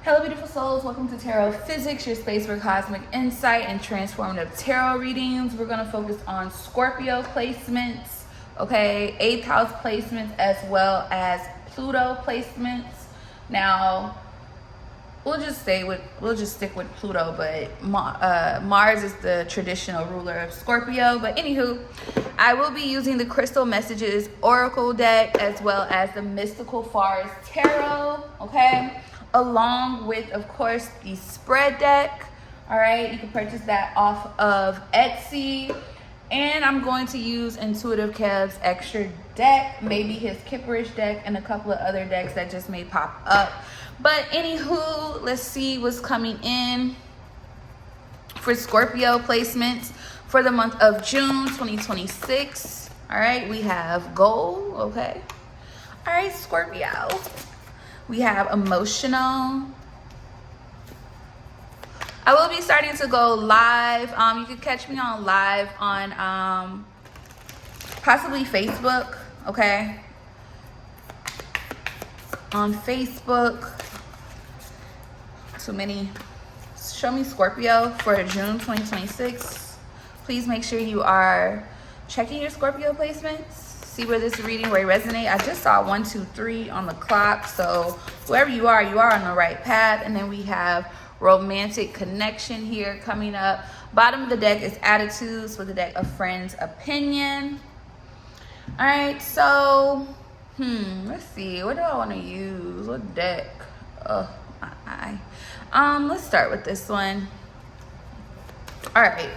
Hello beautiful souls, welcome to Tarot Physics, your space for cosmic insight and transformative tarot readings. We're going to focus on Scorpio placements, okay, 8th house placements as well as Pluto placements. Now, we'll just stick with Pluto, but Mars is the traditional ruler of Scorpio. But anywho, I will be using the Crystal Messages Oracle deck as well as the Mystical Forest Tarot, okay? Along with, of course, the spread deck. All right, you can purchase that off of Etsy. And I'm going to use Intuitive Kev's extra deck, maybe his Kipperish deck, and a couple of other decks that just may pop up. But anywho, let's see what's coming in for Scorpio placements for the month of June 2026. All right, we have gold, okay. All right, Scorpio. We have emotional. I will be starting to go live. You can catch me on live on possibly Facebook, okay? On Facebook. Too many. Show me Scorpio for June 2026. Please make sure you are checking your Scorpio placements. See where this reading will resonate. I just saw 1, 2, 3 on the clock. So whoever you are on the right path. And then we have romantic connection here coming up. Bottom of the deck is attitudes with the deck of friends opinion. All right, so let's see, what do I want to use? What deck? Oh my eye. Let's start with this one. All right.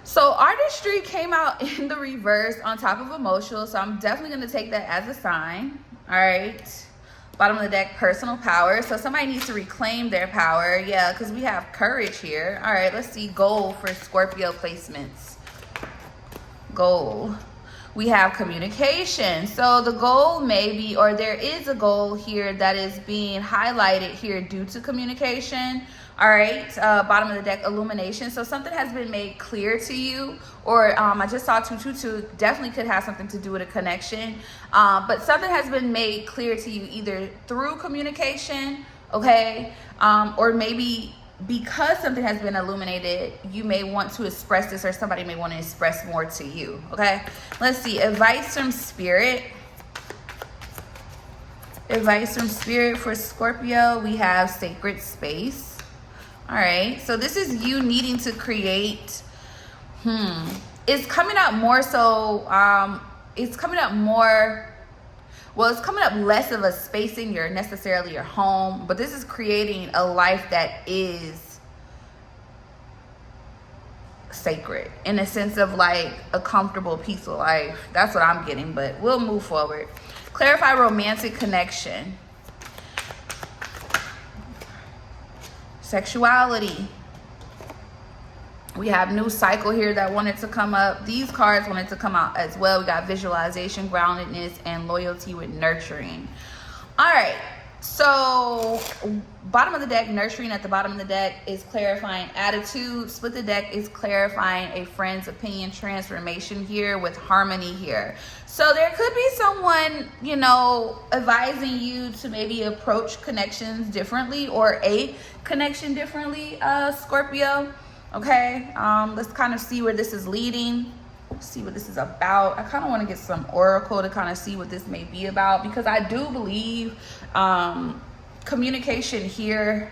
So artistry came out in the reverse on top of emotional, so I'm definitely going to take that as a sign. All right. Bottom of the deck, personal power. So somebody needs to reclaim their power. Yeah, because we have courage here. All right, let's see goal for Scorpio placements. Goal. We have communication. So the goal may be, or there is a goal here that is being highlighted here due to communication. All right, bottom of the deck, illumination. So something has been made clear to you, or I just saw 222, definitely could have something to do with a connection. But something has been made clear to you either through communication, okay, or maybe because something has been illuminated, you may want to express this, or somebody may want to express more to you, okay? Let's see, advice from spirit. Advice from spirit for Scorpio, we have sacred space. All right, so this is you needing to create, it's coming up more so, it's coming up more, well, it's coming up less of a space in your, necessarily your home, but this is creating a life that is sacred in a sense of like a comfortable, peaceful life. That's what I'm getting, but we'll move forward. Clarify romantic connection. Sexuality. We have new cycle here that wanted to come up. These cards wanted to come out as well. We got visualization, groundedness, and loyalty with nurturing. All right, so bottom of the deck, nurturing at the bottom of the deck is clarifying attitude. Split the deck is clarifying a friend's opinion, transformation here with harmony here. So there could be someone, you know, advising you to maybe approach connections differently, or a connection differently, Scorpio. Okay, let's kind of see where this is leading. See what this is about. I kind of want to get some oracle to kind of see what this may be about, because I do believe communication here.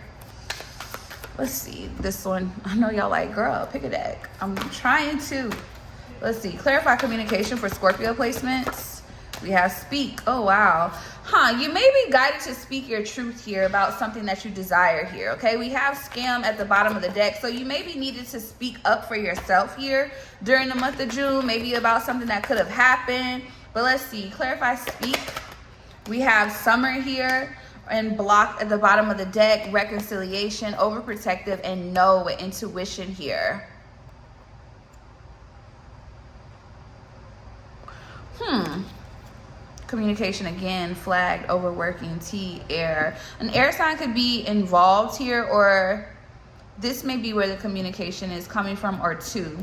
Let's see this one. I know y'all like, girl, pick a deck. I'm trying to. Let's see, clarify communication for Scorpio placements. We have speak. Oh wow. You may be guided to speak your truth here about something that you desire here, okay? We have scam at the bottom of the deck, so you may be needed to speak up for yourself here during the month of June, maybe about something that could have happened. But let's see, clarify speak. We have summer here and block at the bottom of the deck, reconciliation, overprotective, and no with intuition here. Communication again, flagged, overworking, T, air. An air sign could be involved here, or this may be where the communication is coming from, or two.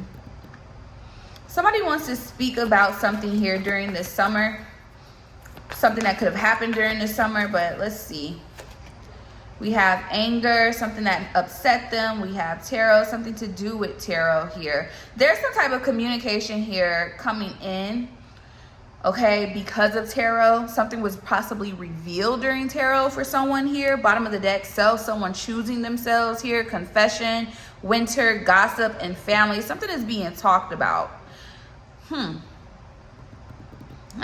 Somebody wants to speak about something here during this summer. something that could have happened during the summer, but let's see. We have anger, something that upset them. We have tarot, something to do with tarot here. There's some type of communication here coming in, okay, because of tarot. Something was possibly revealed during tarot for someone here. Bottom of the deck, self, someone choosing themselves here. Confession, winter, gossip, and family. Something is being talked about. I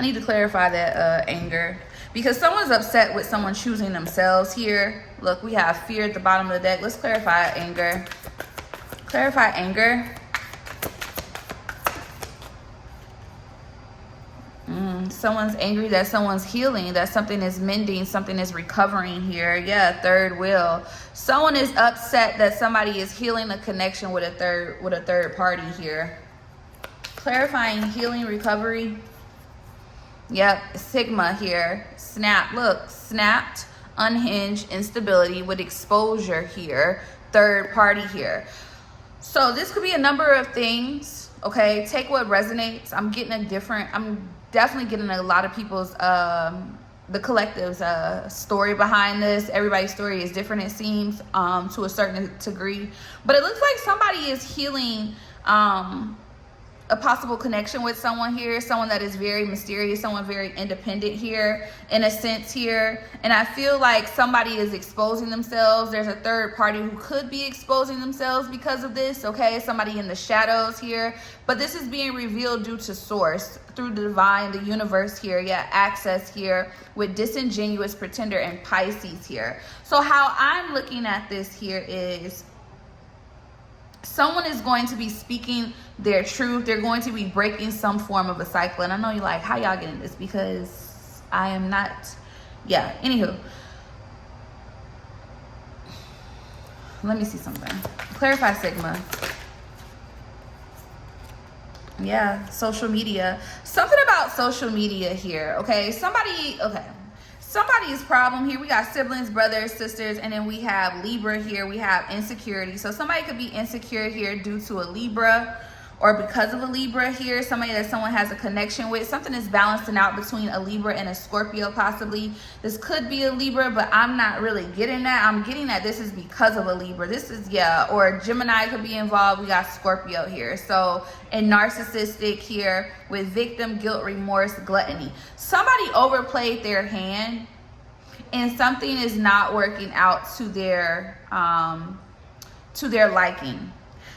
need to clarify that anger, because someone's upset with someone choosing themselves here. Look, we have fear at the bottom of the deck. Let's clarify anger. Clarify anger. Someone's angry that someone's healing, that something is mending, something is recovering here. Yeah, third wheel. Someone is upset that somebody is healing a connection with a third party here. Clarifying healing, recovery. Yep, Sigma here. Snap. Look, snapped, unhinged, instability with exposure here. Third party here. So this could be a number of things. Okay, take what resonates. I'm definitely getting a lot of people's the collective's story behind this. Everybody's story is different, it seems, to a certain degree. But it looks like somebody is healing a possible connection with someone here, someone that is very mysterious, someone very independent here, in a sense here. And I feel like somebody is exposing themselves. There's a third party who could be exposing themselves because of this, okay? Somebody in the shadows here. But this is being revealed due to source, through the divine, the universe here. Yeah, access here with disingenuous pretender and Pisces here. So how I'm looking at this here is someone is going to be speaking their truth. They're going to be breaking some form of a cycle. And I know you're like, how y'all getting this? Because I am not. Yeah, anywho. Let me see something. Clarify Sigma. Yeah, social media. Something about social media here, okay? Somebody's problem here. We got siblings, brothers, sisters, and then we have Libra here. We have insecurity. So somebody could be insecure here due to a Libra, or because of a Libra here. Somebody that someone has a connection with. Something is balancing out between a Libra and a Scorpio possibly. This could be a Libra, but I'm not really getting that. I'm getting that this is because of a Libra. This is, yeah, or Gemini could be involved. We got Scorpio here. So, and narcissistic here with victim, guilt, remorse, gluttony. Somebody overplayed their hand and something is not working out to their liking.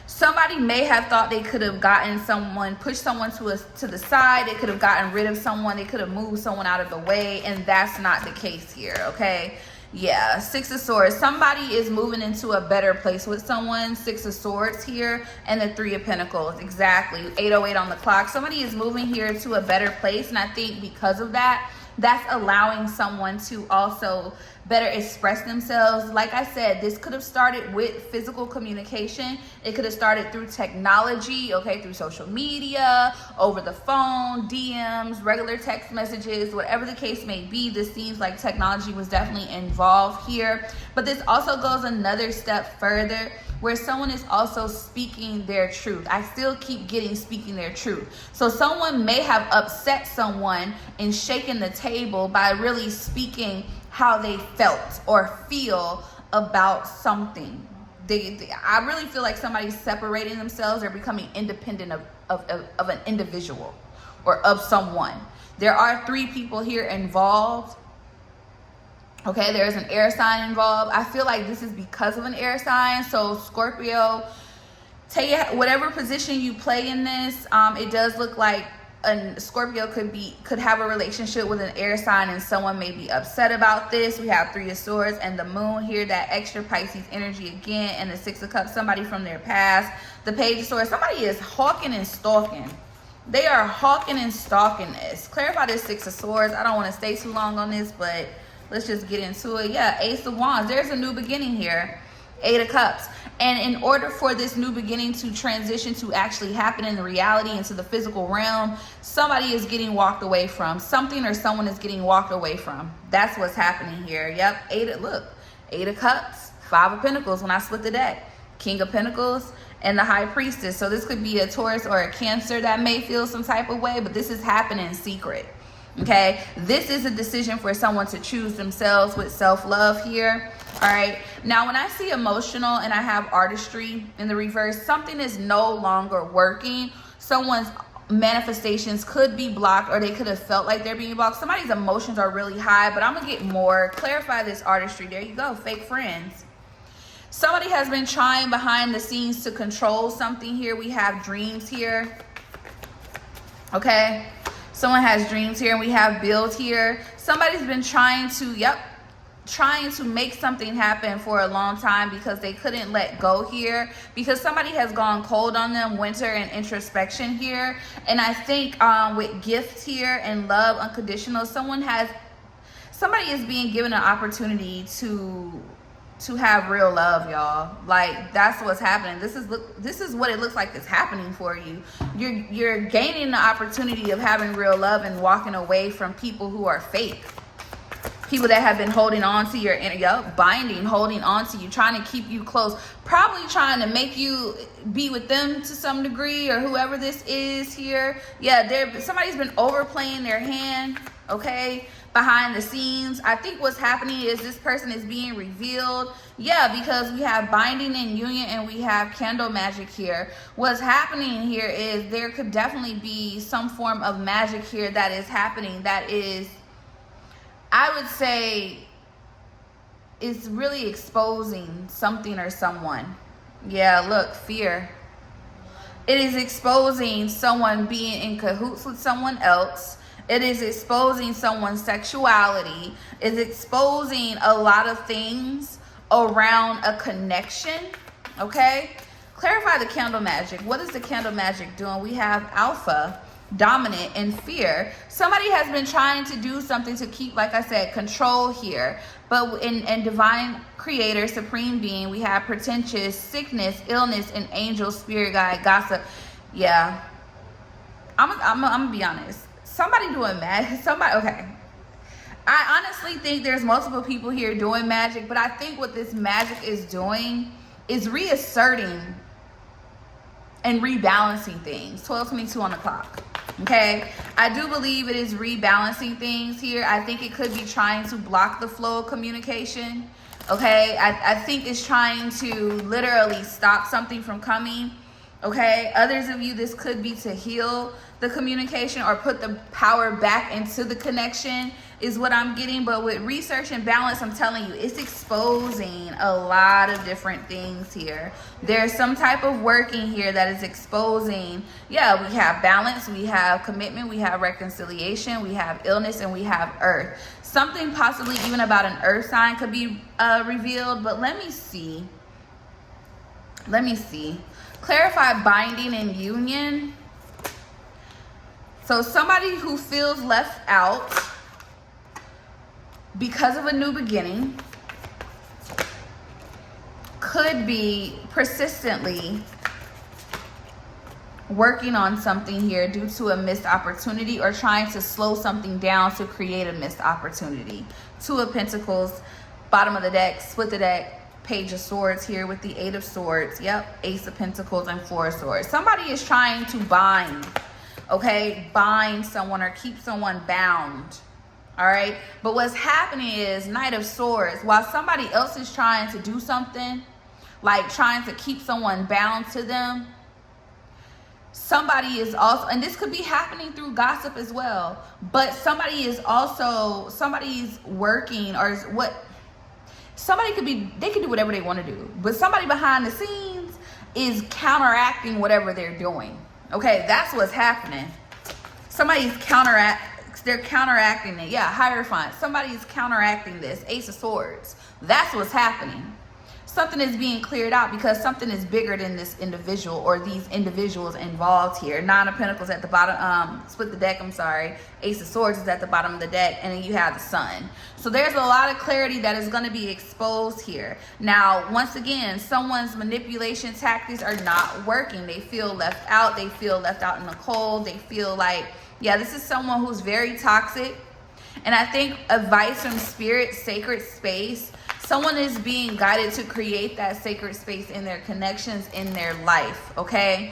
Somebody may have thought they could have gotten someone, pushed someone to the side. They could have gotten rid of someone. They could have moved someone out of the way. And that's not the case here, okay? Yeah, Six of Swords. Somebody is moving into a better place with someone. Six of Swords here. And the Three of Pentacles. Exactly. 8:08 on the clock. Somebody is moving here to a better place. And I think because of that, that's allowing someone to also better express themselves. Like I said, this could have started with physical communication. It could have started through technology, okay, through social media, over the phone, DMs, regular text messages, whatever the case may be. This seems like technology was definitely involved here. But this also goes another step further, where someone is also speaking their truth. I still keep getting speaking their truth. So someone may have upset someone and shaken the table by really speaking how they felt or feel about something. I really feel like somebody's separating themselves or becoming independent of an individual or of someone. There are 3 people here involved. Okay, there's an air sign involved. I feel like this is because of an air sign. So Scorpio, whatever position you play in this, it does look like a Scorpio could have a relationship with an air sign, and someone may be upset about this. We have 3 of Swords and the Moon here, that extra Pisces energy again, and the 6 of Cups, somebody from their past. The Page of Swords, somebody is hawking and stalking. They are hawking and stalking this. Clarify this 6 of Swords. I don't want to stay too long on this, but let's just get into it. Yeah, Ace of Wands. There's a new beginning here. 8 of Cups. And in order for this new beginning to transition to actually happen in the reality, into the physical realm, somebody is getting walked away from. Something or someone is getting walked away from. That's what's happening here. Yep. 8 of Cups. 5 of Pentacles when I split the deck. King of Pentacles and the High Priestess. So this could be a Taurus or a Cancer that may feel some type of way, but this is happening in secret. Okay, this is a decision for someone to choose themselves with self-love here. All right, now when I see emotional and I have artistry in the reverse, something is no longer working. Someone's manifestations could be blocked, or they could have felt like they're being blocked. Somebody's emotions are really high, but I'm gonna get more. Clarify this artistry. There you go, fake friends. Somebody has been trying behind the scenes to control something here. We have dreams here. Okay, someone has dreams here, and we have build here. Somebody's been trying to make something happen for a long time because they couldn't let go here, because somebody has gone cold on them, winter and introspection here. And I think with gifts here and love unconditional, somebody is being given an opportunity to have real love, y'all. Like, that's what's happening. This is what it looks like is happening for you. You're gaining the opportunity of having real love and walking away from people who are fake. People that have been holding on to your binding, holding on to you, trying to keep you close, probably trying to make you be with them to some degree, or whoever this is here. Yeah, somebody's been overplaying their hand, okay, behind the scenes. I think what's happening is this person is being revealed. Yeah, because we have binding and union, and we have candle magic here. What's happening here is there could definitely be some form of magic here that is happening, that is, I would say, it's really exposing something or someone. Yeah, look, fear. It is exposing someone being in cahoots with someone else. It is exposing someone's sexuality. It's exposing a lot of things around a connection, okay? Clarify the candle magic. What is the candle magic doing? We have alpha, dominant, and fear. Somebody has been trying to do something to keep, like I said, control here. But in divine creator, supreme being, we have pretentious, sickness, illness, and angel, spirit guide, gossip. Yeah, I'm gonna be honest. Somebody doing magic. Okay. I honestly think there's multiple people here doing magic, but I think what this magic is doing is reasserting and rebalancing things. 12:22 on the clock. Okay, I do believe it is rebalancing things here. I think it could be trying to block the flow of communication. Okay, I think it's trying to literally stop something from coming. Okay, others of you, this could be to heal the communication or put the power back into the connection, is what I'm getting. But with research and balance, I'm telling you, it's exposing a lot of different things here. There's some type of working here that is exposing. Yeah, we have balance, we have commitment, we have reconciliation, we have illness, and we have earth. Something possibly even about an earth sign could be revealed. But let me see. Clarify binding and union. So somebody who feels left out because of a new beginning could be persistently working on something here due to a missed opportunity, or trying to slow something down to create a missed opportunity. Two of Pentacles, bottom of the deck, split the deck. Page of Swords here with the Eight of Swords. Yep, Ace of Pentacles and Four of Swords. Somebody is trying to bind, okay? Bind someone or keep someone bound, all right? But what's happening is Knight of Swords. While somebody else is trying to do something, like trying to keep someone bound to them, somebody is also, and this could be happening through gossip as well, but somebody's working, or what, somebody could be, they can do whatever they want to do, but somebody behind the scenes is counteracting whatever they're doing. Okay, that's what's happening. They're counteracting it. Yeah, Hierophant. Somebody's counteracting this. Ace of Swords. That's what's happening. Something is being cleared out because something is bigger than this individual or these individuals involved here. Nine of Pentacles at the bottom, split the deck, I'm sorry. Ace of Swords is at the bottom of the deck, and then you have the Sun. So there's a lot of clarity that is going to be exposed here. Now, once again, someone's manipulation tactics are not working. They feel left out. They feel left out in the cold. They feel like, yeah, this is someone who's very toxic. And I think advice from spirit, sacred space, Someone is being guided to create that sacred space in their connections in their life, okay?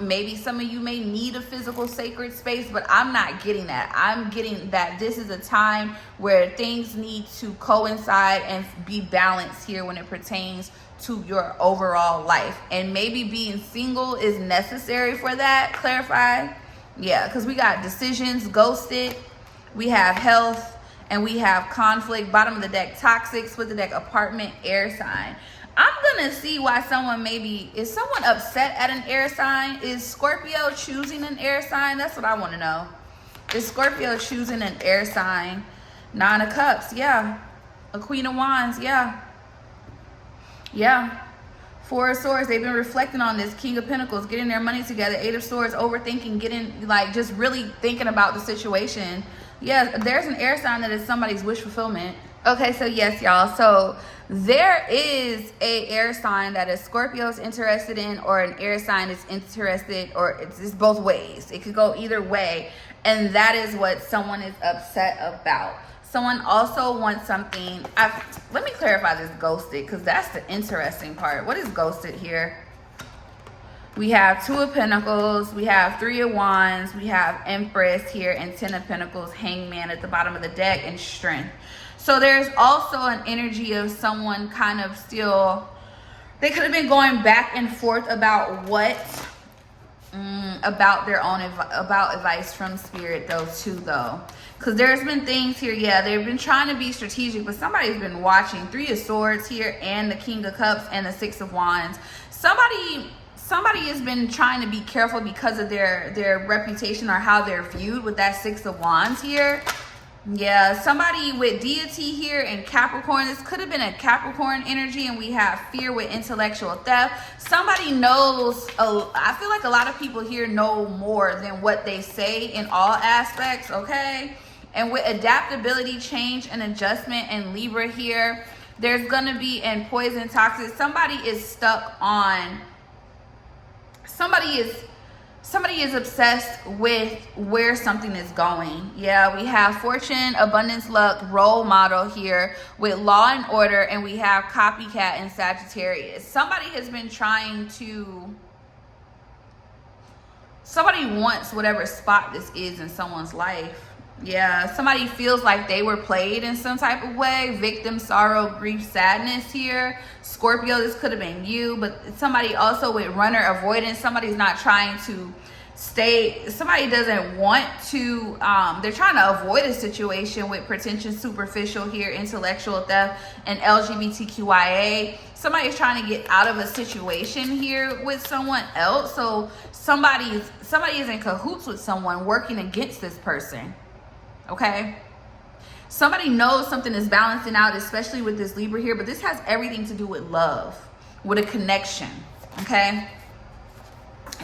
Maybe some of you may need a physical sacred space, but I'm not getting that. I'm getting that this is a time where things need to coincide and be balanced here when it pertains to your overall life. And maybe being single is necessary for that. Clarify. Yeah, because we got decisions, ghosted, we have health, and we have conflict. Bottom of the deck, toxic. Split the deck, apartment, air sign. I'm gonna see why someone is someone upset at an air sign? Is Scorpio choosing an air sign? That's what I want to know. Is Scorpio choosing an air sign? Nine of Cups, yeah. A Queen of Wands, yeah. Yeah. Four of Swords, they've been reflecting on this. King of Pentacles, getting their money together. Eight of Swords, overthinking, getting, like, just really thinking about the situation. Yeah, there's an air sign that is somebody's wish fulfillment. Okay, so yes, y'all. So there is a air sign that is Scorpio's interested in, or an air sign is interested, or it's both ways. It could go either way. And that is what someone is upset about. Someone also wants something. Let me clarify this ghosted, because that's the interesting part. What is ghosted here? We have Two of Pentacles, we have Three of Wands, we have Empress here, and Ten of Pentacles, Hangman at the bottom of the deck, and Strength. So there's also an energy of someone kind of still, they could have been going back and forth about what, about their own, about advice from Spirit, those two though. Because there's been things here, yeah, they've been trying to be strategic, but somebody's been watching. Three of Swords here, and the King of Cups, and the Six of Wands. Somebody has been trying to be careful because of their reputation or how they're viewed with that Six of Wands here. Yeah, somebody with deity here and Capricorn. This could have been a Capricorn energy, and we have fear with intellectual theft. Somebody knows, I feel like a lot of people here know more than what they say in all aspects, okay? And with adaptability, change, and adjustment, and Libra here, there's going to be, and poison, toxic, somebody is stuck on, somebody is obsessed with where something is going. Yeah, we have fortune, abundance, luck, role model here with law and order, and we have copycat and Sagittarius. Somebody has been trying to, somebody wants whatever spot this is in someone's life. Yeah, somebody feels like they were played in some type of way. Victim, sorrow, grief, sadness here. Scorpio, this could have been you, but somebody also with runner, avoidance. Somebody's not trying to stay, somebody doesn't want to, they're trying to avoid a situation with pretension, superficial here, intellectual theft, and LGBTQIA. Somebody's trying to get out of a situation here with someone else. So somebody is in cahoots with someone working against this person. Okay, somebody knows something is balancing out, especially with this Libra here, but this has everything to do with love, with a connection. Okay,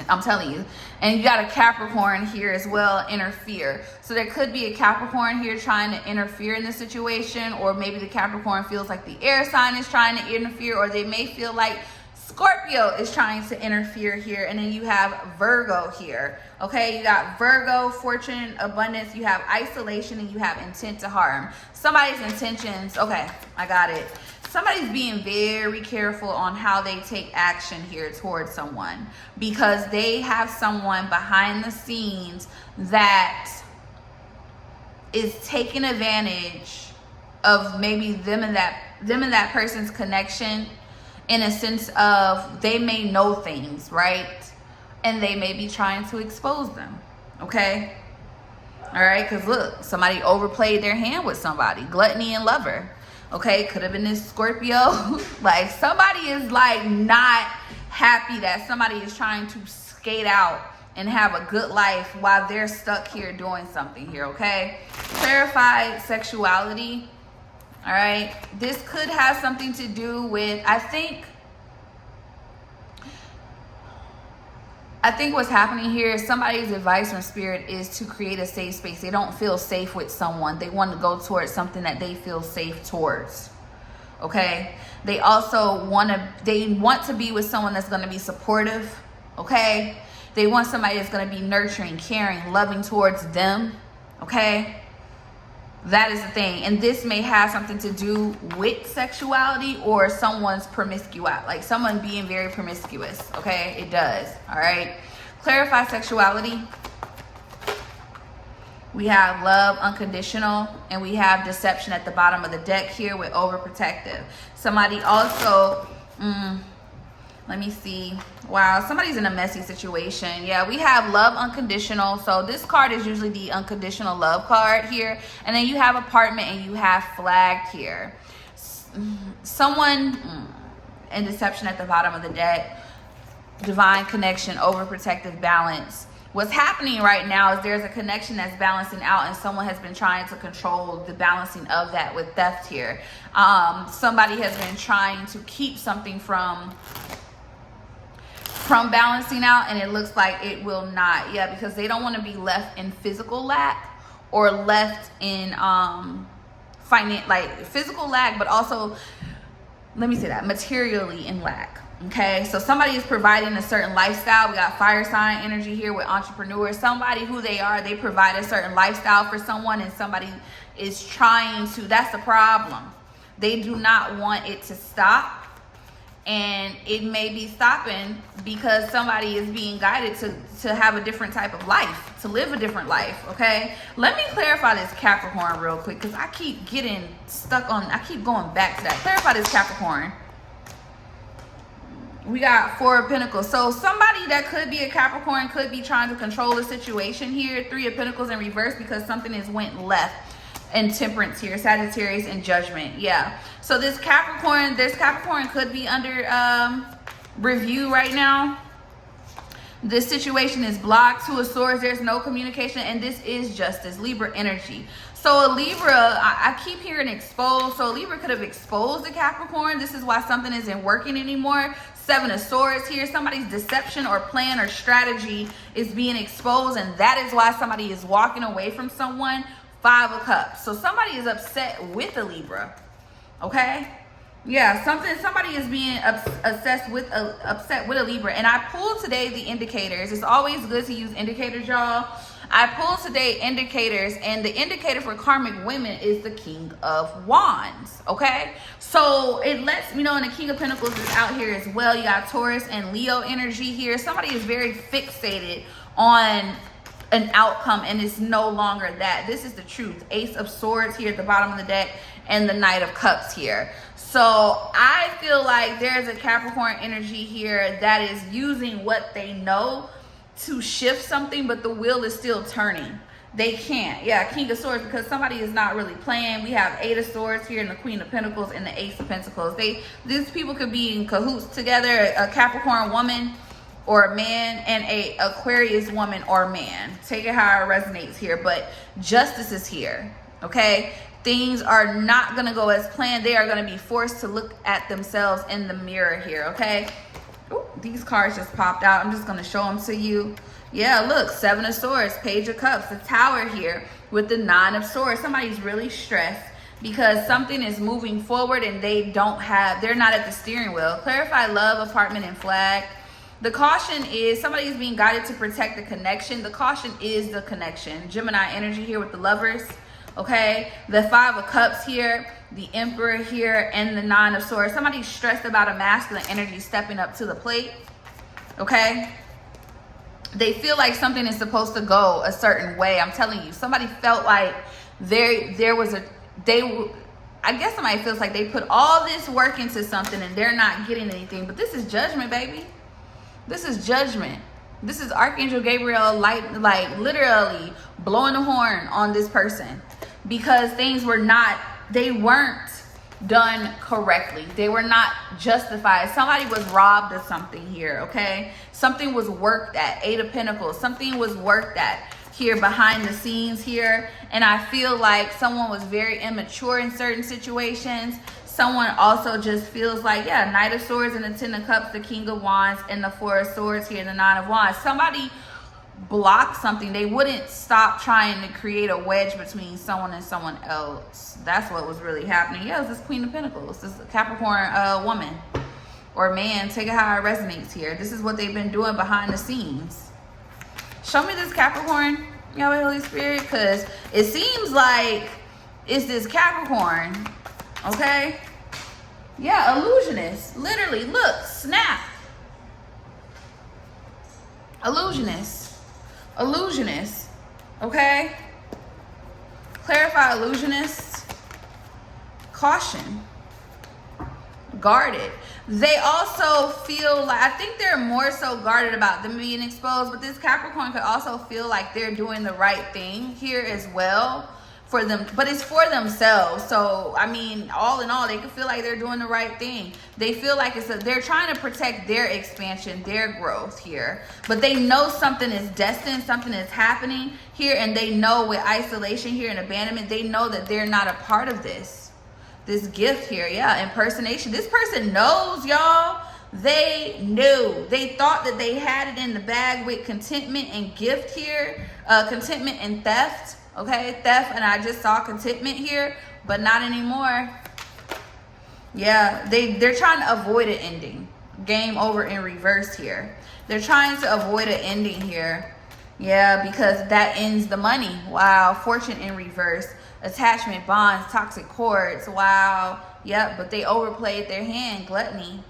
I'm telling you. And you got a Capricorn here as well, interfere. So there could be a Capricorn here trying to interfere in the situation, or maybe the Capricorn feels like the air sign is trying to interfere, or they may feel like Scorpio is trying to interfere here. And then you have Virgo here. Okay, you got Virgo, fortune, abundance, you have isolation, and you have intent to harm. Somebody's intentions, okay, I got it. Somebody's being very careful on how they take action here towards someone, because they have someone behind the scenes that is taking advantage of maybe them and that person's connection, in a sense of they may know things, right? And they may be trying to expose them, okay? All right, because look, somebody overplayed their hand with somebody. Gluttony and lover, okay? Could have been this Scorpio. Like, somebody is like not happy that somebody is trying to skate out and have a good life while they're stuck here doing something here, okay? Clarified sexuality. All right, this could have something to do with, I think what's happening here is somebody's advice from Spirit is to create a safe space. They don't feel safe with someone. They want to go towards something that they feel safe towards. Okay, they also want to be with someone that's going to be supportive. Okay, they want somebody that's going to be nurturing, caring, loving towards them. Okay. That is the thing. And this may have something to do with sexuality or someone's promiscuous, like someone being very promiscuous. Okay, it does. All right, clarify sexuality. We have love, unconditional, and we have deception at the bottom of the deck here with overprotective. Somebody also, let me see. Wow, somebody's in a messy situation. Yeah, we have love unconditional. So this card is usually the unconditional love card here. And then you have apartment and you have flagged here. Someone in deception at the bottom of the deck. Divine connection, overprotective balance. What's happening right now is there's a connection that's balancing out and someone has been trying to control the balancing of that with theft here. Somebody has been trying to keep something from balancing out, and it looks like it will not. Yeah, because they don't want to be left in physical lack or left in physical lack, but also, let me say that, materially in lack. Okay, so somebody is providing a certain lifestyle. We got fire sign energy here with entrepreneurs. Somebody, who they are, they provide a certain lifestyle for someone, and somebody is trying to, that's the problem. They do not want it to stop. And it may be stopping because somebody is being guided to have a different type of life, to live a different life, okay? Let me clarify this Capricorn real quick because I keep getting stuck on, I keep going back to that. Clarify this Capricorn. We got Four of Pentacles. So somebody that could be a Capricorn could be trying to control the situation here. Three of Pentacles in reverse because something has went left. And Temperance here, Sagittarius, and Judgment. Yeah, so this Capricorn could be under review right now. This situation is blocked. Two of Swords, there's no communication, and this is Justice, Libra energy. So a Libra, I keep hearing exposed. So a Libra could have exposed the Capricorn. This is why something isn't working anymore. Seven of Swords here. Somebody's deception or plan or strategy is being exposed, and that is why somebody is walking away from someone. Five of Cups. So somebody is upset with a Libra. Okay? Yeah, somebody is being upset with a Libra. And I pulled today the indicators. It's always good to use indicators, y'all. I pulled today indicators, and the indicator for karmic women is the King of Wands. Okay? So it lets me know, and the King of Pentacles is out here as well. You got Taurus and Leo energy here. Somebody is very fixated on an outcome, and it's no longer that. This is the truth. Ace of Swords here at the bottom of the deck, and the Knight of Cups here. So I feel like there's a Capricorn energy here that is using what they know to shift something, but the wheel is still turning. They can't. Yeah, King of Swords, because somebody is not really playing. We have Eight of Swords here, and the Queen of Pentacles, and the Ace of Pentacles. These people could be in cahoots together. A Capricorn woman or a man and a Aquarius woman or man. Take it how it resonates here, but justice is here, okay? Things are not gonna go as planned. They are gonna be forced to look at themselves in the mirror here, okay? Ooh, these cards just popped out. I'm just gonna show them to you. Yeah, look, Seven of Swords, Page of Cups, the Tower here with the Nine of Swords. Somebody's really stressed because something is moving forward and they're not at the steering wheel. Clarify love, apartment, and flag. The caution is somebody is being guided to protect the connection. The caution is the connection. Gemini energy here with the Lovers. Okay. The Five of Cups here. The Emperor here. And the Nine of Swords. Somebody's stressed about a masculine energy stepping up to the plate. Okay. They feel like something is supposed to go a certain way. I'm telling you. Somebody felt like I guess somebody feels like they put all this work into something and they're not getting anything. But this is judgment, baby. This is judgment. This is Archangel Gabriel like literally blowing the horn on this person because things weren't done correctly. They were not justified. Somebody was robbed of something here, okay? Something was worked at. Eight of Pentacles. Something was worked at here behind the scenes here. And I feel like someone was very immature in certain situations. Someone also just feels like, yeah, Knight of Swords and the Ten of Cups, the King of Wands, and the Four of Swords here, and the Nine of Wands. Somebody blocked something. They wouldn't stop trying to create a wedge between someone and someone else. That's what was really happening. Yeah, it was this Queen of Pentacles, this Capricorn woman or man. Take it how it resonates here. This is what they've been doing behind the scenes. Show me this Capricorn, Yahweh Holy Spirit, because it seems like is this Capricorn, okay? Yeah, illusionist. Literally, look, snap. Illusionist. Illusionist, okay? Clarify illusionist. Caution. Guarded. They also feel like, I think they're more so guarded about them being exposed, but this Capricorn could also feel like they're doing the right thing here as well for them, but it's for themselves. So I mean, all in all, they can feel like they're doing the right thing. They feel like they're trying to protect their expansion, their growth here, but they know something is destined, something is happening here, and they know with isolation here and abandonment, they know that they're not a part of this gift here. Yeah, impersonation. This person knows, y'all. They knew. They thought that they had it in the bag with contentment and gift here. Contentment and theft. Okay, theft, and I just saw contentment here, but not anymore. Yeah, they're trying to avoid an ending. Game over in reverse here. They're trying to avoid an ending here. Yeah, because that ends the money. Wow, fortune in reverse. Attachment, bonds, toxic cords. Wow. Yep, but they overplayed their hand. Gluttony.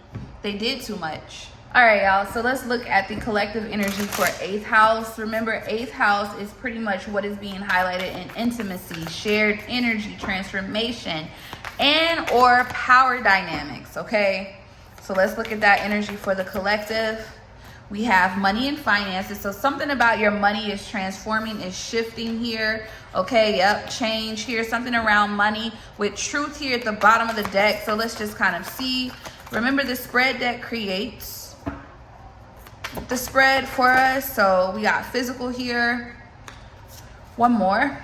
They did too much. All right, y'all. So let's look at the collective energy for 8th house. Remember, 8th house is pretty much what is being highlighted in intimacy, shared energy, transformation, and or power dynamics, okay? So let's look at that energy for the collective. We have money and finances. So something about your money is transforming, is shifting here. Okay, yep, change here. Something around money with truth here at the bottom of the deck. So let's just kind of see. Remember, the spread deck creates the spread for us. So we got physical here. One more.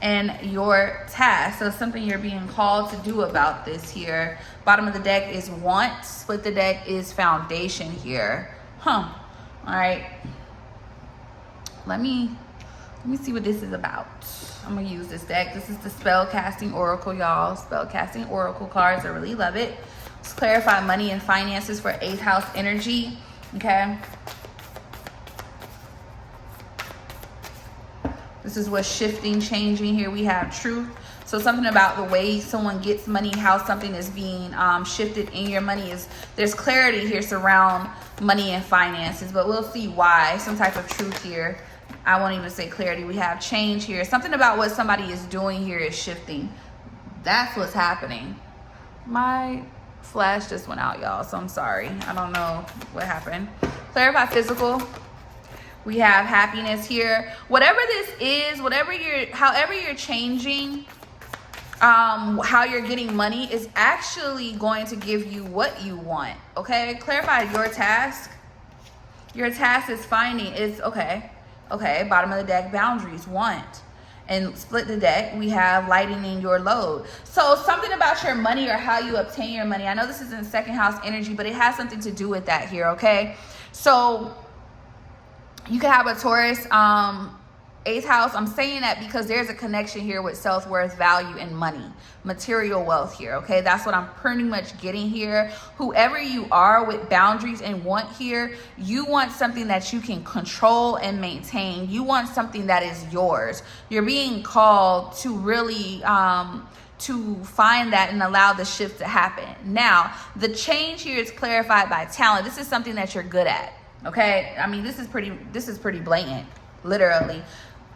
And your task. So something you're being called to do about this here. Bottom of the deck is want. Split the deck is foundation here. All right. Let me see what this is about. I'm gonna use this deck. This is the spell casting oracle, y'all. Spell casting oracle cards. I really love it. Let's clarify money and finances for 8th house energy. Okay. This is what's shifting, changing here. We have truth. So something about the way someone gets money, how something is being shifted in your money is, there's clarity here surround money and finances, but we'll see why. Some type of truth here. I won't even say clarity. We have change here. Something about what somebody is doing here is shifting. That's what's happening. My flash just went out, y'all, so I'm sorry. I don't know what happened. Clarify physical. We have happiness here. Whatever this is, however you're changing how you're getting money is actually going to give you what you want. Okay, clarify your task. Your task is finding is okay. Bottom of the deck, boundaries, want. And split the deck, we have lightening your load. So something about your money or how you obtain your money. I know this is in 2nd house energy, but it has something to do with that here. Okay, so you can have a Taurus 8th house. I'm saying that because there's a connection here with self-worth, value, and money, material wealth here. Okay, that's what I'm pretty much getting here. Whoever you are with boundaries and want here, you want something that you can control and maintain. You want something that is yours. You're being called to really to find that and allow the shift to happen. Now, the change here is clarified by talent. This is something that you're good at. Okay, I mean, this is pretty blatant, literally.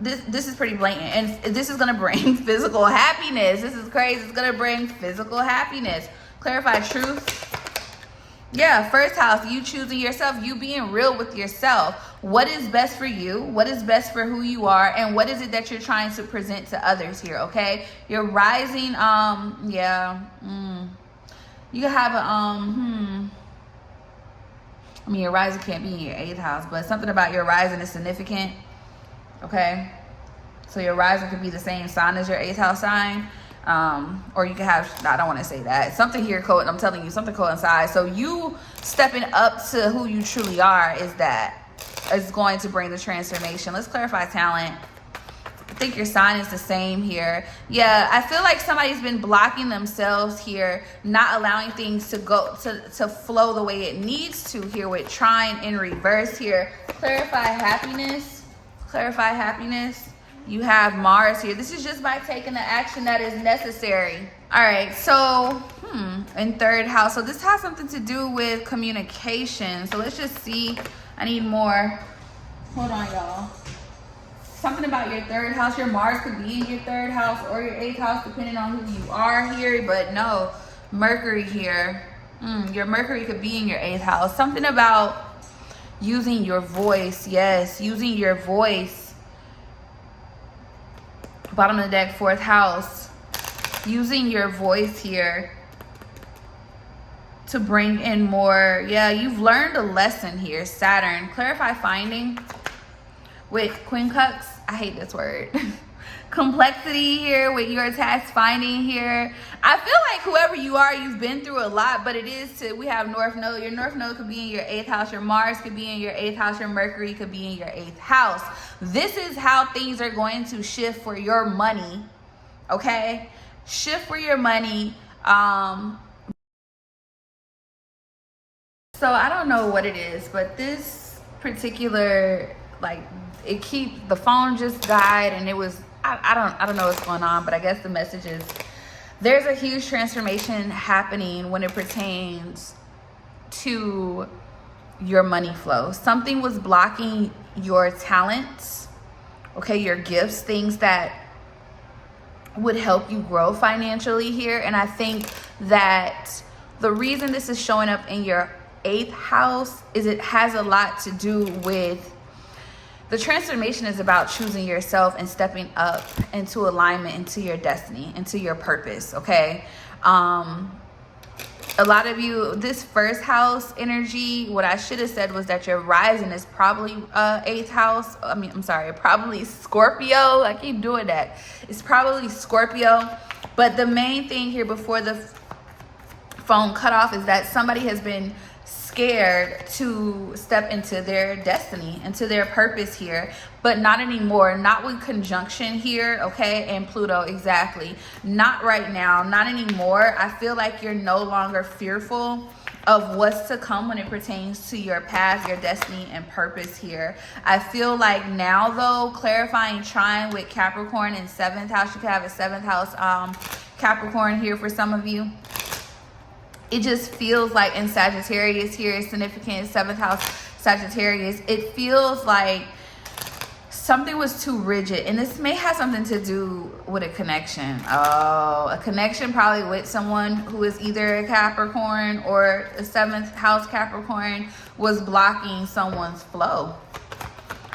This is pretty blatant, and this is gonna bring physical happiness. This is crazy. It's gonna bring physical happiness. Clarify truth. Yeah, 1st house, you choosing yourself, you being real with yourself. What is best for you? What is best for who you are? And what is it that you're trying to present to others here? Okay, you're rising. You can have a I mean, your rising can't be in your 8th house, but something about your rising is significant. Okay, so your rising could be the same sign as your 8th house sign, or you can have, I don't want to say that. Something here, I'm telling you, something coincides. So you stepping up to who you truly are is going to bring the transformation. Let's clarify talent. I think your sign is the same here. Yeah, I feel like somebody's been blocking themselves here, not allowing things to go to flow the way it needs to here with trying in reverse here. Clarify happiness. Clarify happiness. You have Mars here. This is just by taking the action that is necessary. All right, so in third house. So this has something to do with communication. So let's just see. I need more. Hold on, y'all. Something about your third house. Your Mars could be in your third house or your eighth house, depending on who you are here. But no, Mercury here. Your Mercury could be in your eighth house. Something about using your voice. Yes, using your voice. Bottom of the deck, fourth house. Using your voice here to bring in more. Yeah, you've learned a lesson here. Saturn. Clarify finding with Queen Cups. I hate this word. Complexity here with your task finding here. I feel like whoever you are, you've been through a lot, but it is we have North Node. Your North Node could be in your eighth house. Your Mars could be in your eighth house. Your Mercury could be in your eighth house. This is how things are going to shift for your money. Okay? Shift for your money. So I don't know what it is, but this particular, like, the phone just died, and it was, I don't know what's going on, but I guess the message is there's a huge transformation happening when it pertains to your money flow. Something was blocking your talents, okay, your gifts, things that would help you grow financially here. And I think that the reason this is showing up in your eighth house is it has a lot to do with the transformation is about choosing yourself and stepping up into alignment, into your destiny, into your purpose. Okay. A lot of you, this first house energy, what I should have said was that your rising is probably eighth house. Probably Scorpio. I keep doing that. It's probably Scorpio. But the main thing here before the phone cut off is that somebody has been scared to step into their destiny, into their purpose here, but not anymore. Not with conjunction here, okay, and Pluto, exactly. Not right now, not anymore. I feel like you're no longer fearful of what's to come when it pertains to your path, your destiny, and purpose here. I feel like now, though, clarifying trine with Capricorn in seventh house. You could have a seventh house Capricorn here for some of you. It just feels like in Sagittarius here, significant seventh house Sagittarius, it feels like something was too rigid. And this may have something to do with a connection. Oh, a connection probably with someone who is either a Capricorn or a seventh house Capricorn was blocking someone's flow,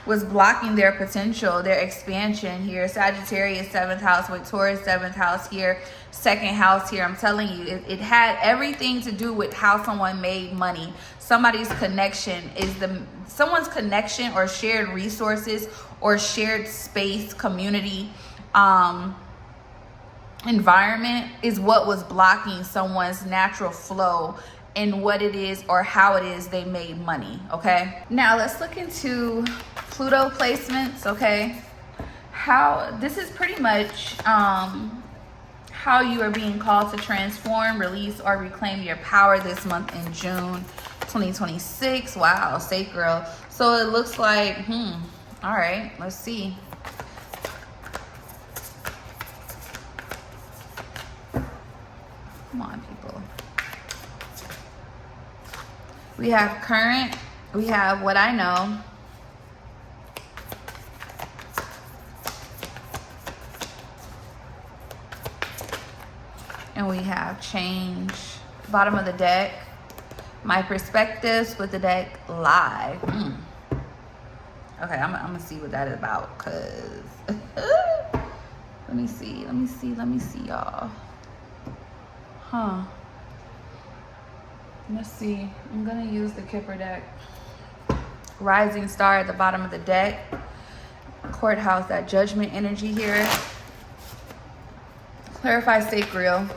was blocking their potential, their expansion here. Sagittarius seventh house with Taurus seventh house here, second house here. I'm telling you, it had everything to do with how someone made money. Somebody's connection is someone's connection or shared resources or shared space, community, environment is what was blocking someone's natural flow in what it is or how it is they made money. Okay, now let's look into Pluto placements. Okay, how this is pretty much how you are being called to transform, release, or reclaim your power this month in June 2026. Wow, safe girl. So it looks like, all right, let's see. Come on, people. We have current, we have what I know. And we have change. Bottom of the deck, my perspectives with the deck live. Okay, I'm gonna see what that is about, cause let me see, y'all. Let's see. I'm gonna use the Kipper deck. Rising star at the bottom of the deck. Courthouse, that judgment energy here. Clarify sacral.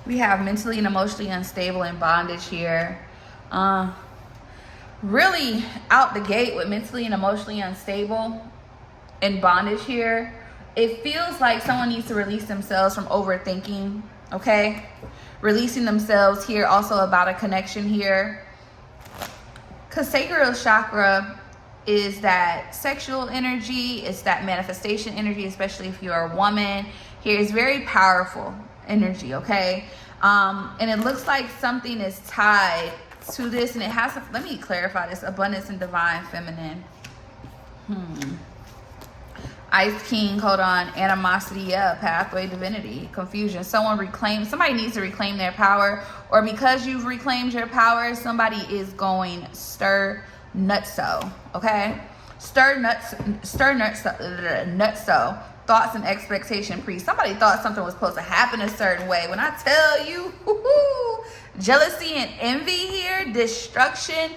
We have mentally and emotionally unstable and bondage here. Really out the gate with mentally and emotionally unstable and bondage here. It feels like someone needs to release themselves from overthinking, okay? Releasing themselves here, also about a connection here. Because sacral chakra is that sexual energy. It's that manifestation energy, especially if you're a woman. Here is very powerful energy, okay? And it looks like something is tied to this, and it has, let me clarify this, abundance and divine feminine. Ice King, hold on, animosity, yeah, pathway, divinity, confusion. Somebody needs to reclaim their power, or because you've reclaimed your power, somebody is going stir nutso, okay? Stir nutso. Thoughts and expectation priest. Somebody thought something was supposed to happen a certain way. When I tell you, jealousy and envy here, destruction,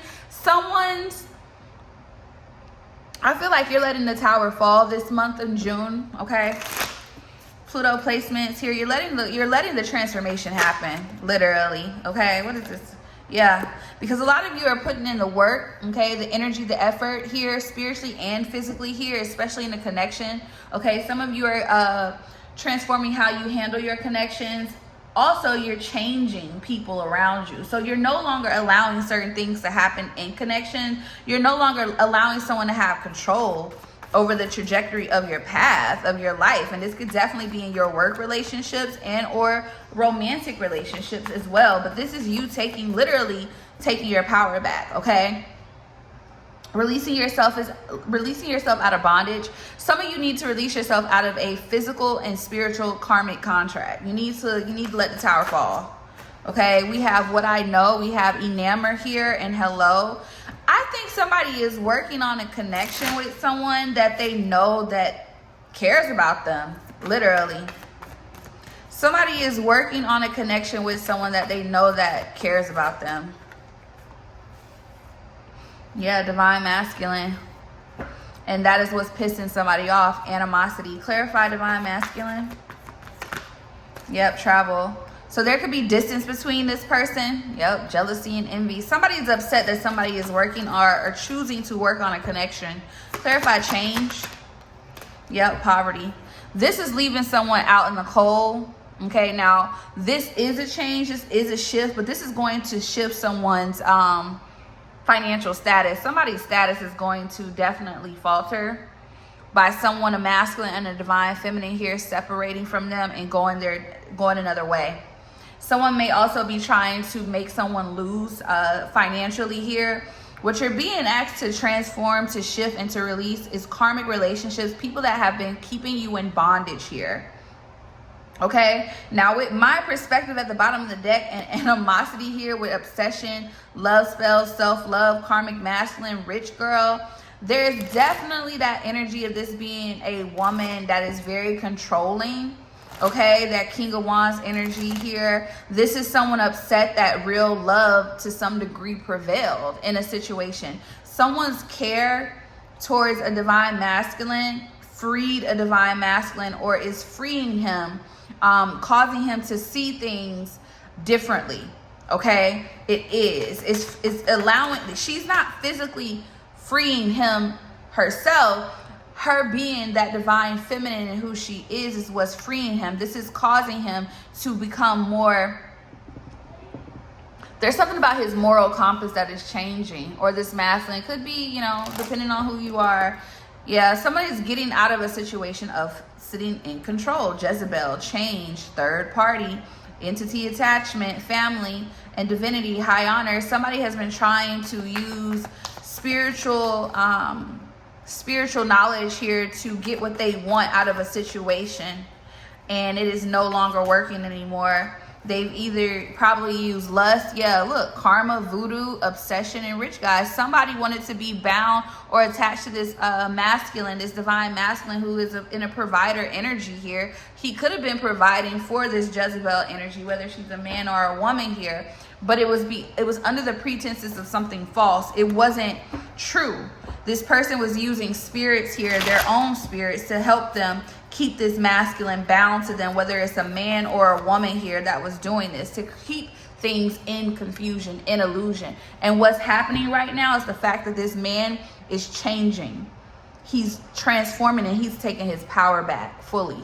I feel like you're letting the tower fall this month of June, okay? Pluto placements here. You're letting the transformation happen, literally, okay? What is this? Yeah, because a lot of you are putting in the work, okay? The energy, the effort here, spiritually and physically here, especially in the connection, okay? Some of you are transforming how you handle your connections. Also, you're changing people around you. So you're no longer allowing certain things to happen in connection. You're no longer allowing someone to have control over the trajectory of your path, of your life. And this could definitely be in your work relationships and or romantic relationships as well. But this is you literally taking your power back, okay? Releasing yourself out of bondage. Some of you need to release yourself out of a physical and spiritual karmic contract. You need to let the tower fall. Okay, we have what I know. We have enamor here and hello. I think somebody is working on a connection with someone that they know that cares about them. Literally. Somebody is working on a connection with someone that they know that cares about them. Yeah, divine masculine. And that is what's pissing somebody off. Animosity. Clarify divine masculine. Yep, travel. So there could be distance between this person. Yep, jealousy and envy. Somebody's upset that somebody is working or choosing to work on a connection. Clarify change. Yep, poverty. This is leaving someone out in the cold. Okay, now this is a change. This is a shift, but this is going to shift someone's financial status. Somebody's status is going to definitely falter by someone, a masculine and a divine feminine here, separating from them and going another way. Someone may also be trying to make someone lose financially here. What you're being asked to transform, to shift, and to release is karmic relationships, people that have been keeping you in bondage here. Okay, now with my perspective at the bottom of the deck and animosity here with obsession, love spells, self-love, karmic masculine, rich girl, there's definitely that energy of this being a woman that is very controlling. Okay, that King of Wands energy here. This is someone upset that real love to some degree prevailed in a situation. Someone's care towards a divine masculine freed a divine masculine, or is freeing him, causing him to see things differently. Okay, it's allowing, she's not physically freeing him herself. Her being that divine feminine and who she is what's freeing him. This is causing him to become more, there's something about his moral compass that is changing, or this masculine could be, you know, depending on who you are. Yeah, somebody's getting out of a situation of sitting in control. Jezebel, change, third party, entity attachment, family, and divinity, high honor. Somebody has been trying to use spiritual knowledge here to get what they want out of a situation, and it is no longer working anymore. They've either probably used lust, yeah, look, karma, voodoo, obsession, and rich guys. Somebody wanted to be bound or attached to this masculine, this divine masculine who is in a provider energy here. He could have been providing for this Jezebel energy, whether she's a man or a woman here, but it was under the pretenses of something false. It wasn't true. This person was using spirits here, their own spirits, to help them keep this masculine bound to them, whether it's a man or a woman here that was doing this, to keep things in confusion, in illusion. And what's happening right now is the fact that this man is changing. He's transforming and he's taking his power back fully.